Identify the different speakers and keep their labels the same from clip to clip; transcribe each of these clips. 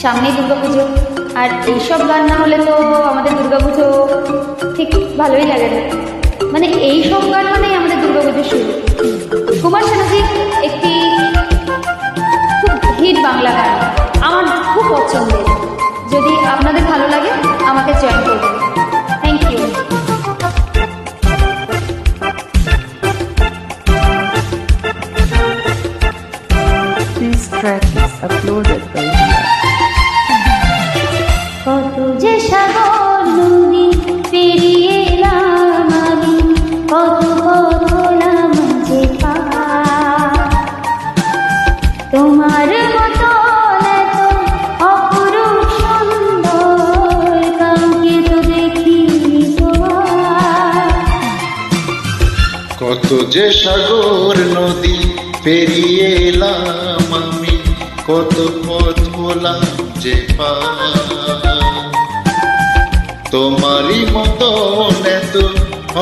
Speaker 1: সামনেই দুর্গাপুজো, আর এইসব গান না হলে তো আমাদের দুর্গাপুজো ঠিক ভালোই লাগে না। মানে এইসব গান মানেই আমাদের দুর্গাপুজোর শুরু। কুমার শানুজির একটি খুব হিট বাংলা গান, আমার খুব পছন্দের। যদি আপনাদের ভালো লাগে আমাকে জয়েন করবেন। Thank you.
Speaker 2: This track is uploaded by Dia.
Speaker 1: কত যে সাগর নদী পেরিয়ে এলাম আমি, কত পথ হলাম যে পার। তোমার মতো এত অপরূপ সুন্দর কাউকে তো দেখিনি তোমার।
Speaker 3: কত যে সাগর নদী পেরিয়ে এলাম আমি, কত পথ হলাম যে পার। তোমারই মতন এত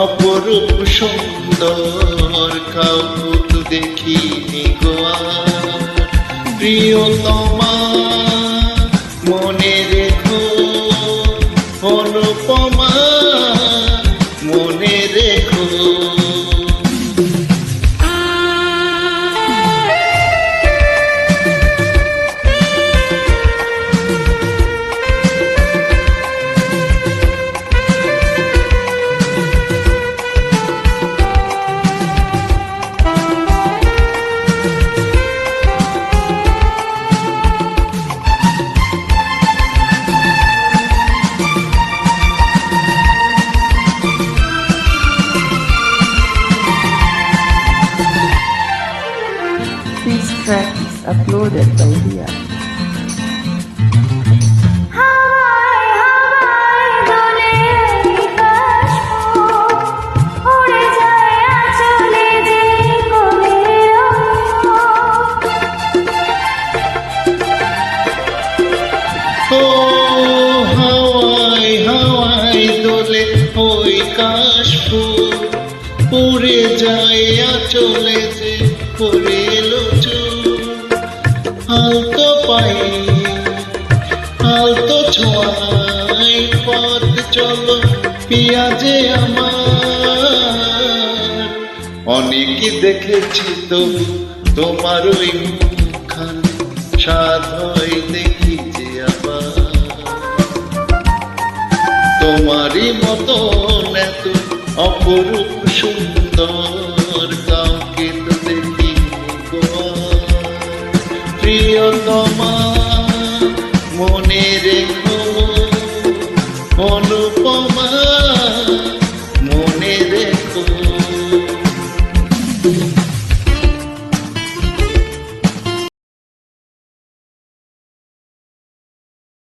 Speaker 3: অপরূপ সুন্দর কাউকে তো দেখিনি গো আর। প্রিয়তমা মনে রেখো, অনুপমা মনে রেখো।
Speaker 2: This track is uploaded by Dia.
Speaker 1: হাওয়ায় হাওয়ায় দোলে কাশফুল, উড়ে যায় আঁচলে যে কোলের
Speaker 3: ও হাওয়ায় হাওয়ায় দোলে ওই কাশফুল, উড়ে যায় আঁচলে যে পড়ে এলো চুল। আলতো পায়ে আলতো ছোঁয়ায় পথ চলো পিয়া যে আমার। অনেকে দেখেছি তবু তোমার ওই মুখখান, সাধ হয় দেখি যে আবার। তোমারই মতন এত অপরূপ সুন্দর কাউকে তো দেখি গো আর। প্রিয়তমা মনে রেখো,